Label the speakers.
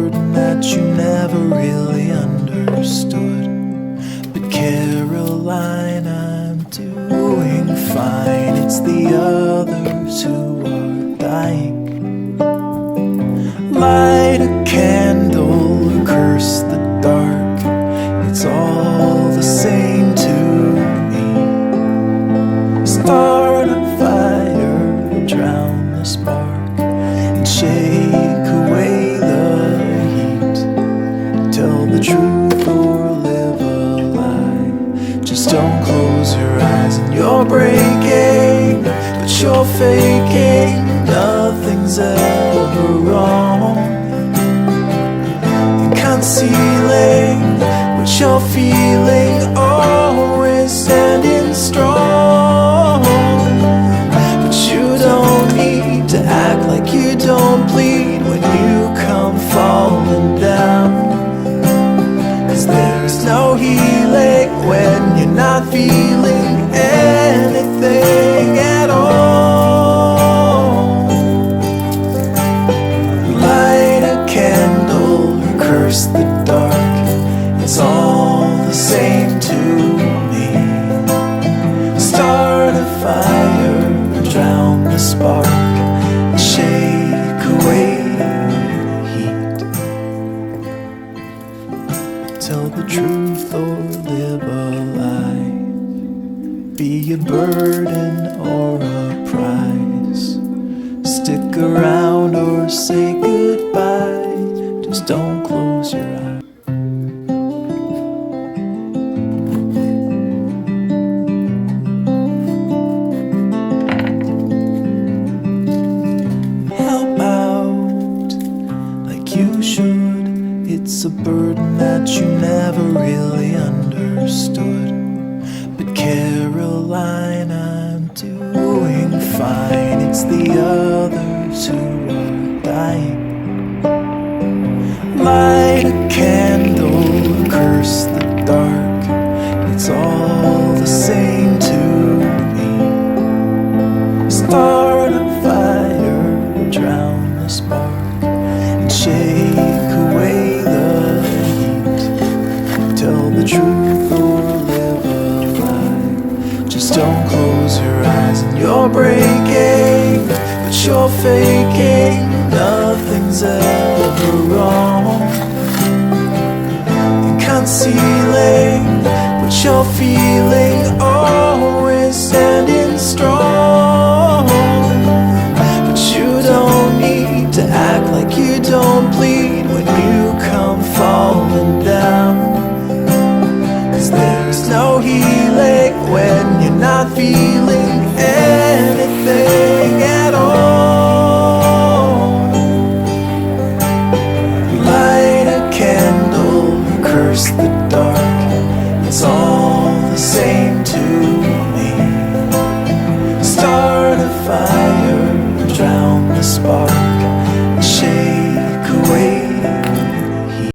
Speaker 1: burden that you never really understood. But Caroline, I'm doing fine. It's the others who are dying. Light a candle or curse the dark, it's all the same to me. Start a fire, drown the spark, and shake away the heat. Tell the truth or live a lie. Just don't close your eyes and you're breaking, but you're faking. Nothing's ever wrong. And concealing what you're feeling, always standing strong. But you don't need to act like you don't bleed when you come falling down. 'Cause there's no healing when you're not feeling anything at all. Light a candle or curse the dark, it's all the same to me. Start a fire, drown the spark, shake away the heat. Tell the truth or live a lie. Be a burden or a prize. Stick around or say goodbye. Just don't close your eyes. Help out like you should. It's a burden that you never really understood. But Caroline, I'm doing fine. It's the others who are dying. Light a candle, curse the dark, it's all the same to me. Start a fire, drown the spark, and shake away the heat. Tell the truth or live a lie. Just don't close your eyes and you're breaking, but you're faking. Nothing's ever wrong. And concealing what you're feeling, always standing strong. But you don't need to act like you don't bleed when you come falling down. 'Cause there's no healing when you're not feeling